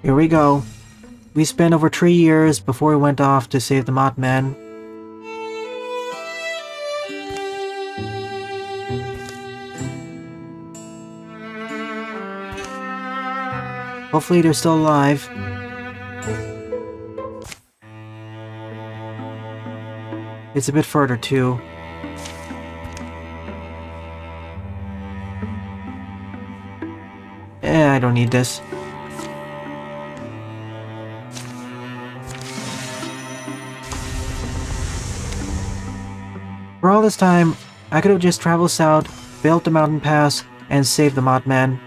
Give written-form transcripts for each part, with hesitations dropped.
Here we go. We spent over 3 years before we went off to save the Mothman. Hopefully they're still alive. It's a bit further too. I don't need this. For all this time, I could have just traveled south, built the mountain pass, and saved the Mothman.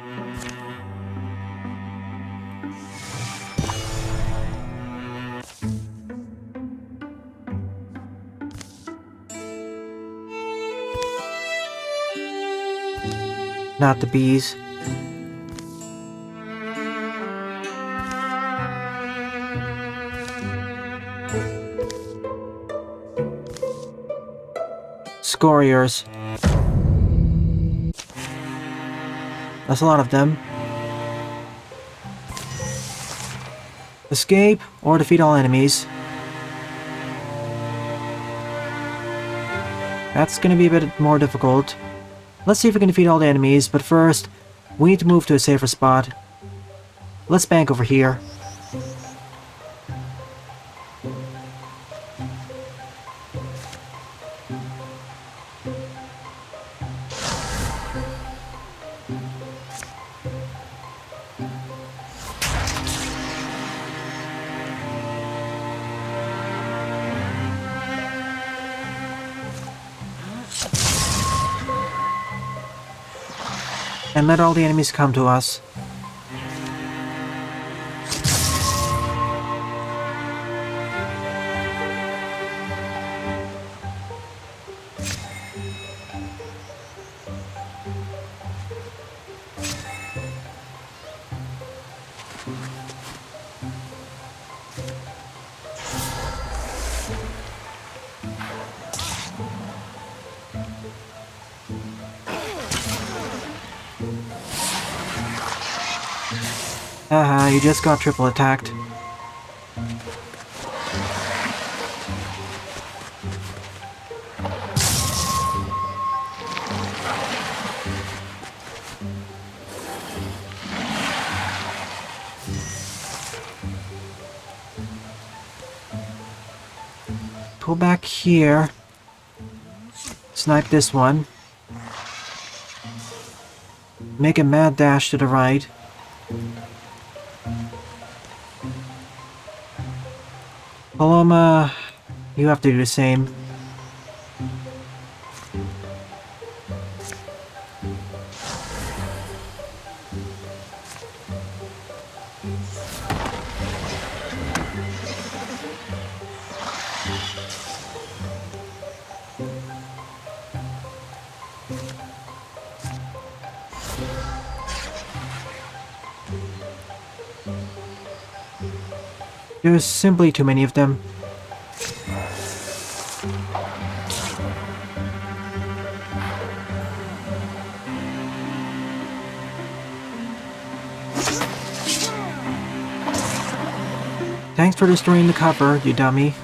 Not the bees. Scoriers. That's a lot of them. Escape or defeat all enemies. That's gonna be a bit more difficult. Let's see if we can defeat all the enemies, but first, we need to move to a safer spot. Let's bank over here. And let all the enemies come to us. Haha, you just got triple attacked. Pull back here. Snipe this one. Make a mad dash to the right. Paloma, you have to do the same. There's simply too many of them. Thanks for destroying the cover, you dummy.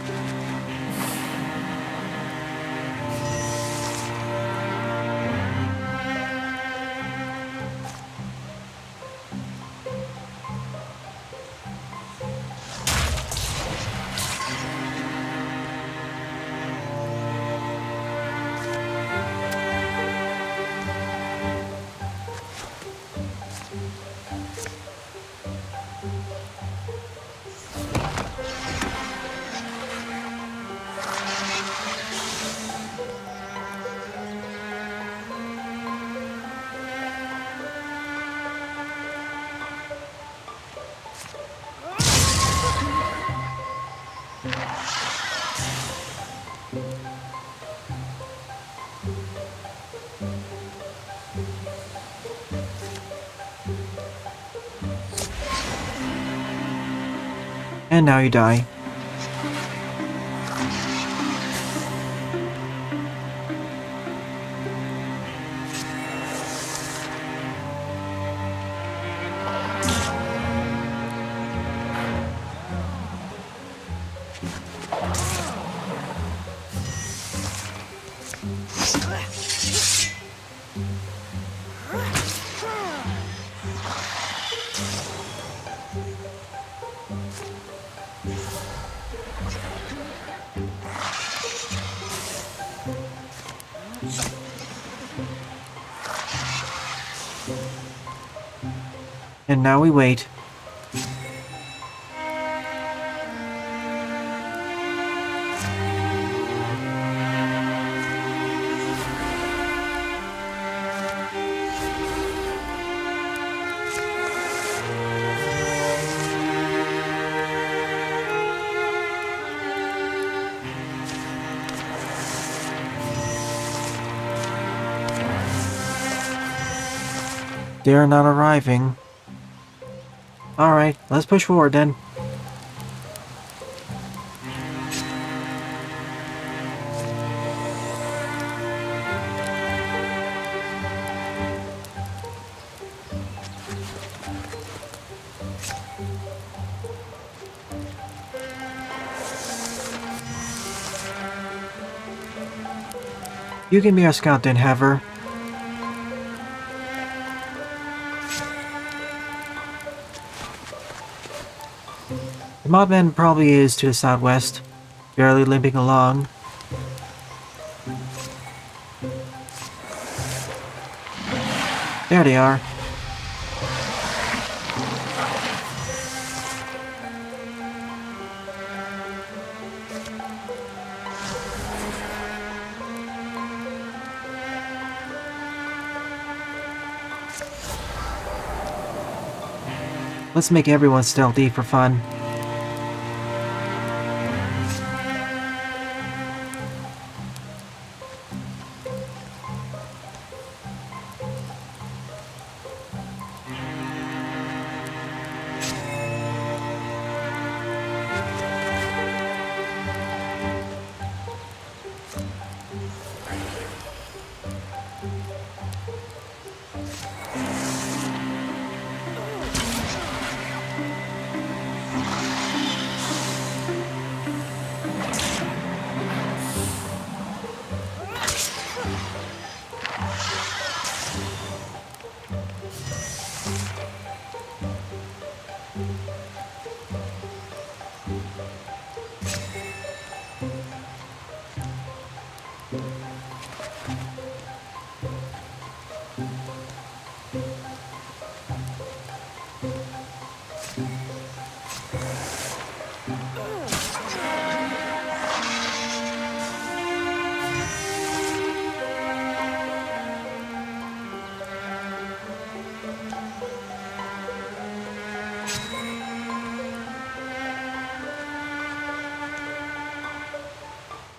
And now you die. And now we wait. They're not arriving. Alright, let's push forward then. You can be our scout then, Heather. The Mothman probably is to the southwest, barely limping along. There they are. Let's make everyone stealthy for fun.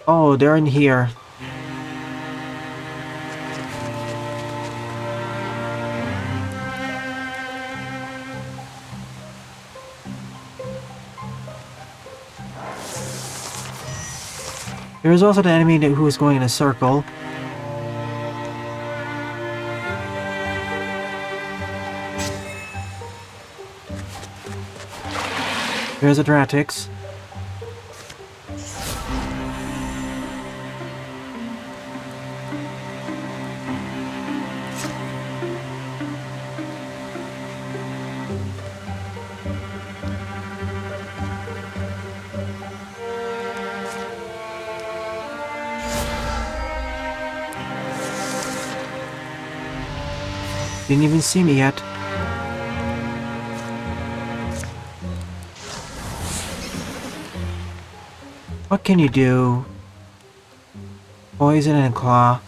Oh, they're in here. There is also the enemy who is going in a circle. There's a Dratix. Didn't even see me yet. What can you do? Poison and claw.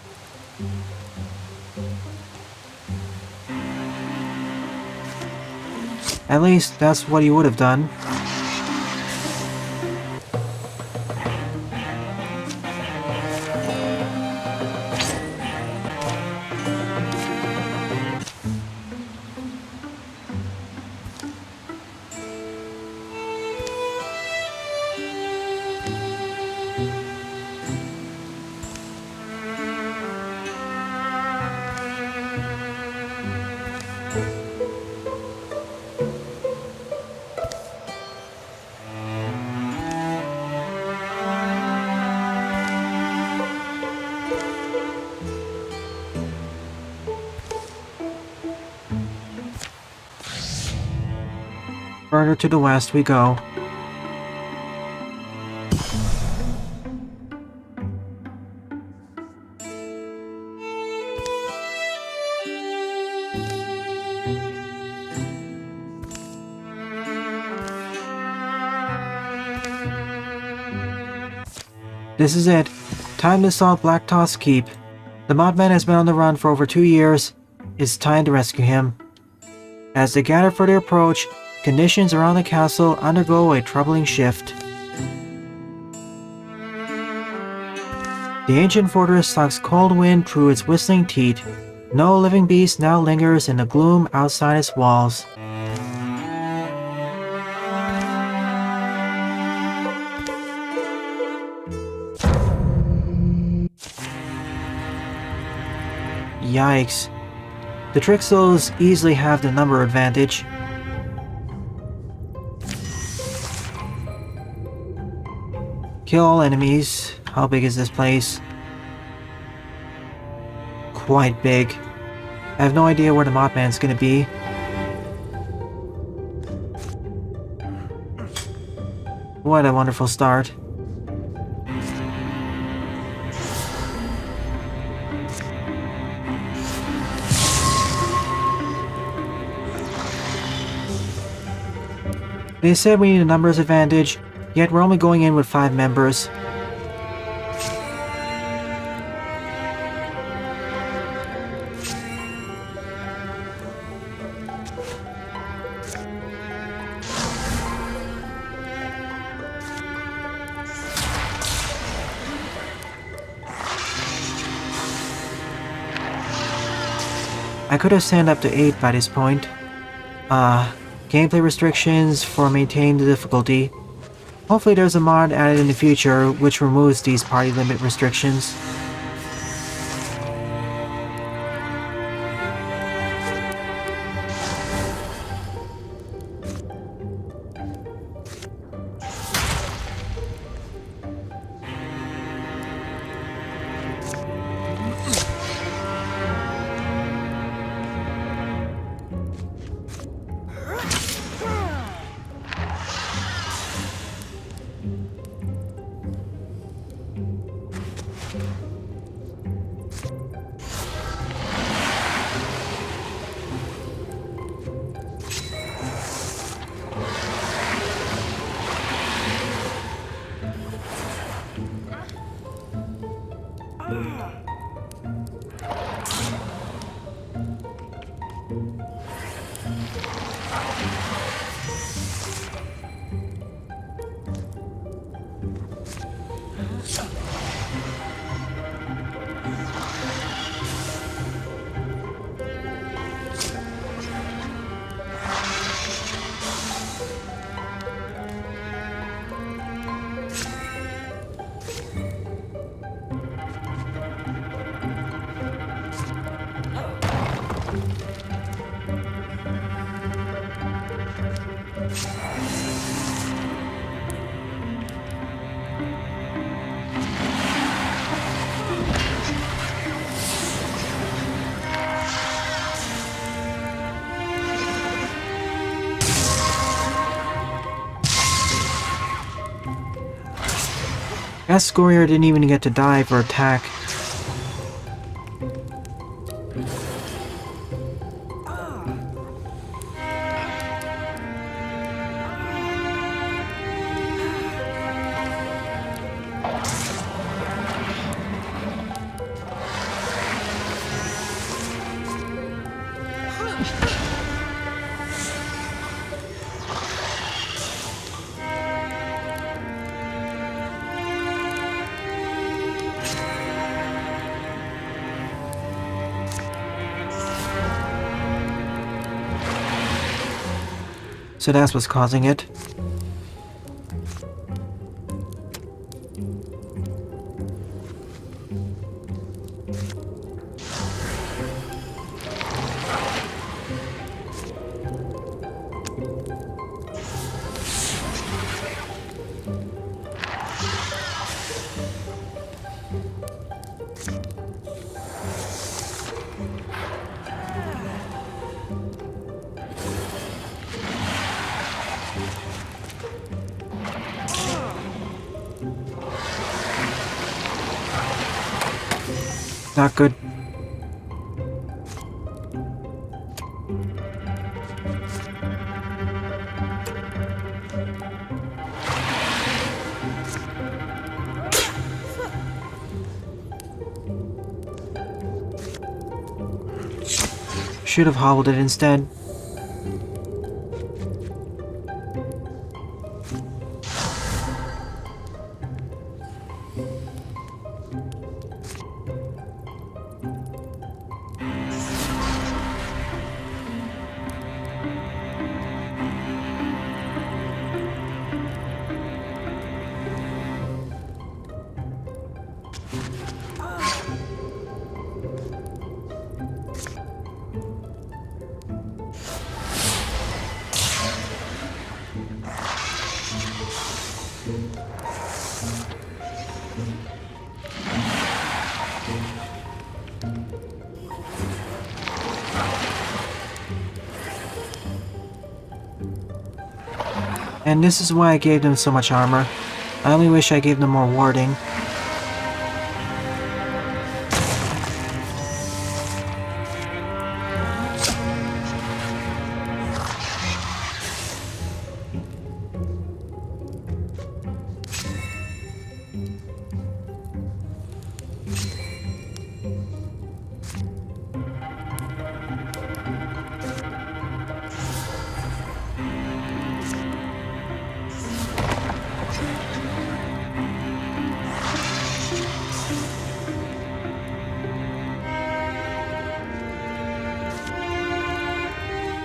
At least that's what he would have done. Further to the west we go. This is it. Time to assault Blacktoss Keep. The Mothman has been on the run for over 2 years. It's time to rescue him. As they gather for their approach, conditions around the castle undergo a troubling shift. The ancient fortress sucks cold wind through its whistling teeth. No living beast now lingers in the gloom outside its walls. Yikes. The Trixels easily have the number advantage. Kill all enemies. How big is this place? Quite big. I have no idea where the Mothman's gonna be. What a wonderful start. They said we need a numbers advantage, yet we're only going in with 5 members. I could have sent up to 8 by this point. Gameplay restrictions for maintain the difficulty. Hopefully there's a mod added in the future which removes these party limit restrictions. That Scorier didn't even get to dive or attack. So that's what's causing it. Not good. should have hobbled it instead. And this is why I gave them so much armor. I only wish I gave them more warding.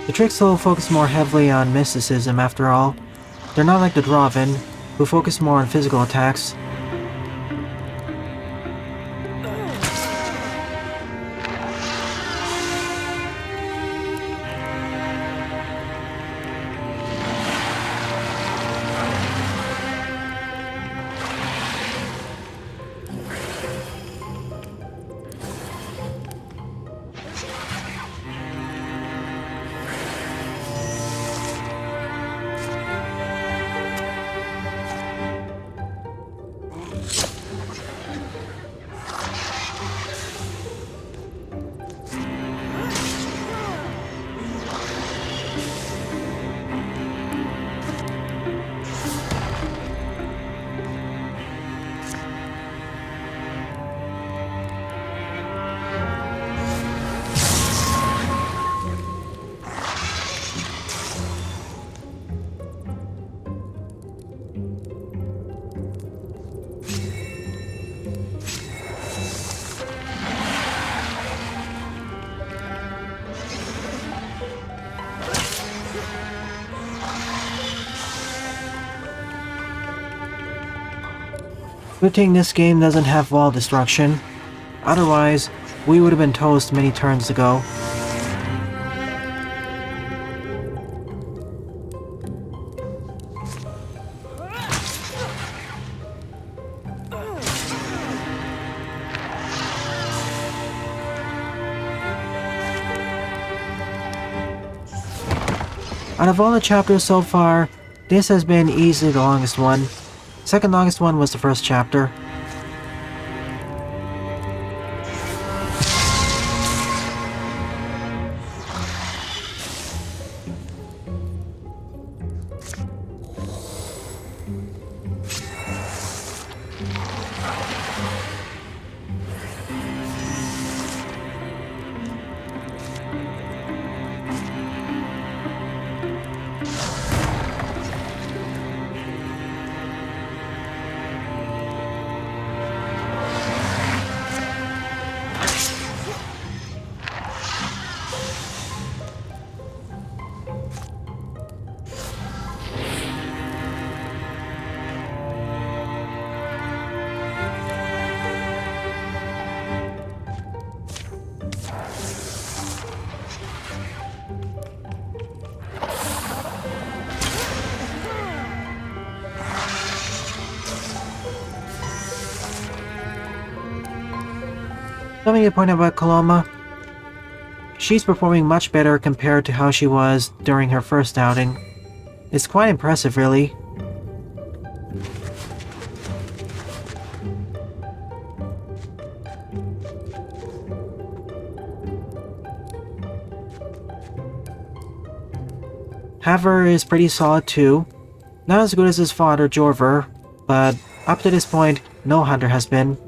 The tricks will focus more heavily on mysticism after all. They're not like the Draven, who focus more on physical attacks. Good thing this game doesn't have wall destruction. Otherwise, we would have been toast many turns ago. Out of all the chapters so far, this has been easily the longest one. Second longest one was the first chapter. Something to point out about Coloma. She's performing much better compared to how she was during her first outing. It's quite impressive, really. Haver is pretty solid too. Not as good as his father, Jorver, but up to this point, no hunter has been.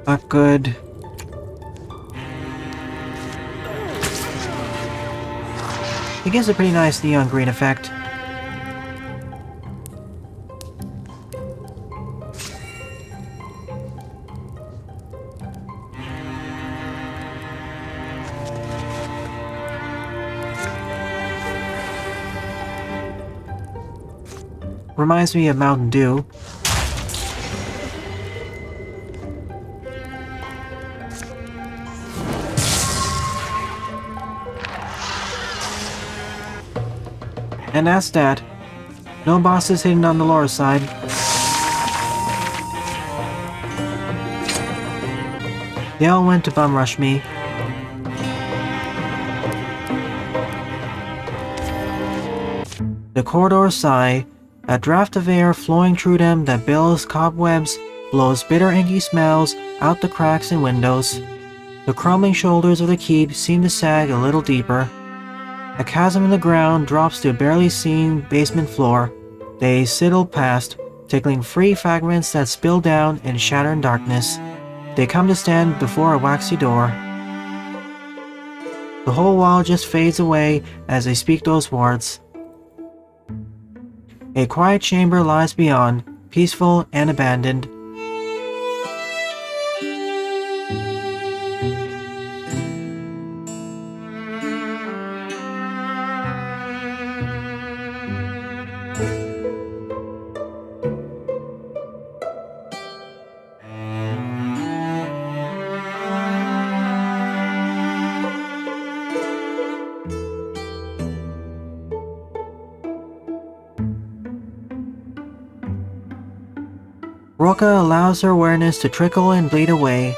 Not good. It gives a pretty nice neon green effect. Reminds me of Mountain Dew. And that's that. No bosses hidden on the lower side. They all went to bum rush me. The corridors sigh, a draft of air flowing through them that billows cobwebs, blows bitter inky smells out the cracks in windows. The crumbling shoulders of the keep seem to sag a little deeper. A chasm in the ground drops to a barely seen basement floor. They sidle past, tickling free fragments that spill down and shatter in darkness. They come to stand before a waxy door. The whole wall just fades away as they speak those words. A quiet chamber lies beyond, peaceful and abandoned. Roka allows her awareness to trickle and bleed away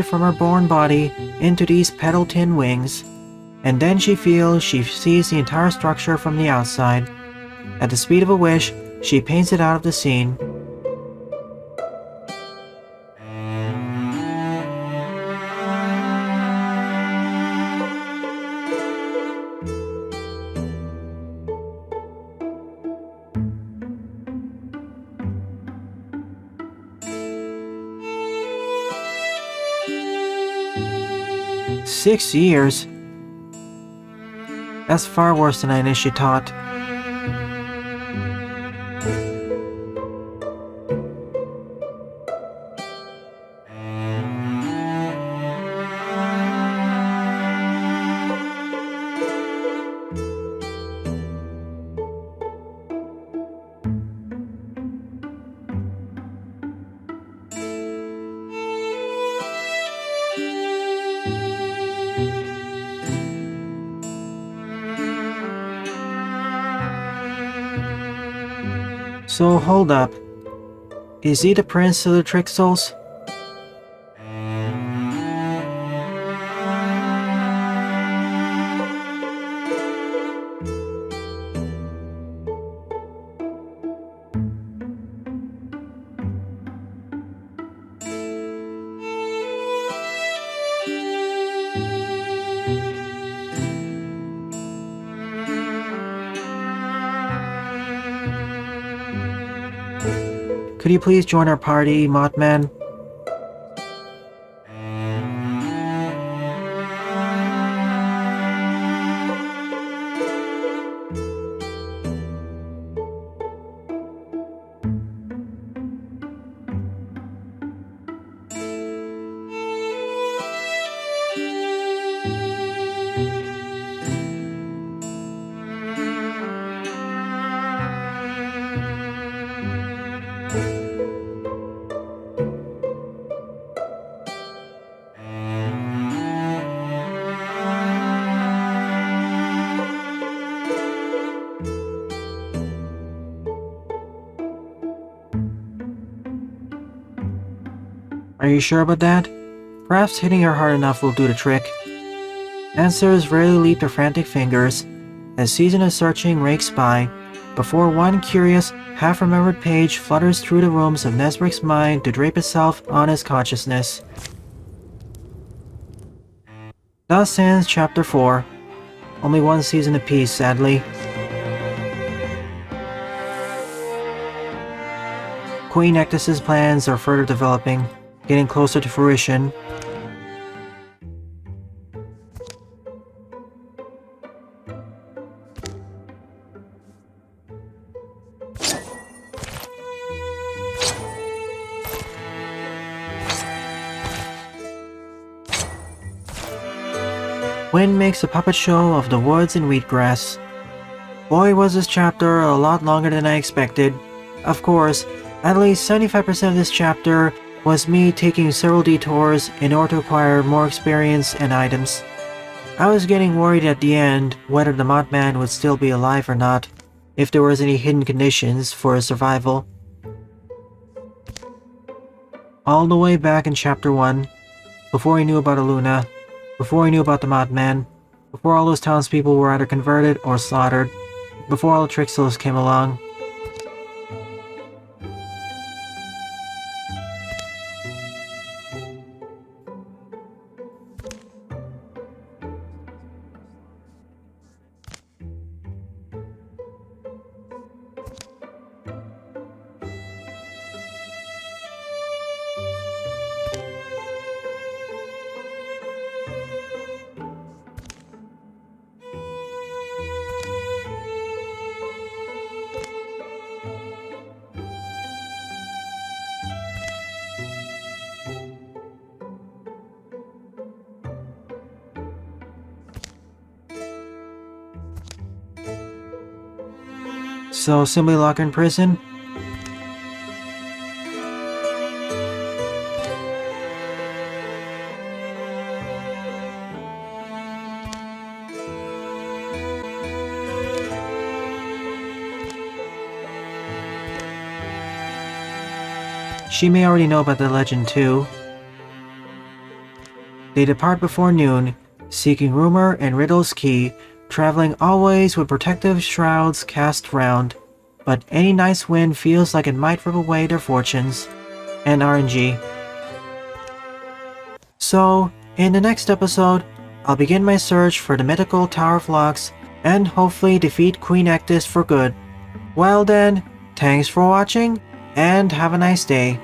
from her born body into these petal-tin wings, and then she feels she sees the entire structure from the outside. At the speed of a wish, she paints it out of the scene. "6 years? That's far worse than I initially thought." So hold up, is he the prince of the Trixels? Could you please join our party, Mothman? Are you sure about that? Perhaps hitting her hard enough will do the trick. Answers rarely leap to frantic fingers, as season of searching rakes by, before one curious, half-remembered page flutters through the rooms of Nesbrick's mind to drape itself on his consciousness. Thus ends Chapter 4. Only one season apiece, sadly. Queen Ectus's plans are further developing. getting closer to fruition. Wind makes a puppet show of the woods and wheatgrass. Boy, was this chapter a lot longer than I expected. Of course, at least 75% of this chapter was me taking several detours in order to acquire more experience and items. I was getting worried at the end whether the Mothman would still be alive or not, if there was any hidden conditions for his survival. All the way back in chapter 1, before he knew about Eluna, before he knew about the Mothman, before all those townspeople were either converted or slaughtered, before all the Trixels came along. So simply lock her in prison? She may already know about the legend too. They depart before noon, seeking rumor and riddles key, traveling always with protective shrouds cast round, but any nice wind feels like it might rip away their fortunes. And RNG. So, in the next episode, I'll begin my search for the mythical Tower of Locks and hopefully defeat Queen Ectis for good. Well then, thanks for watching, and have a nice day.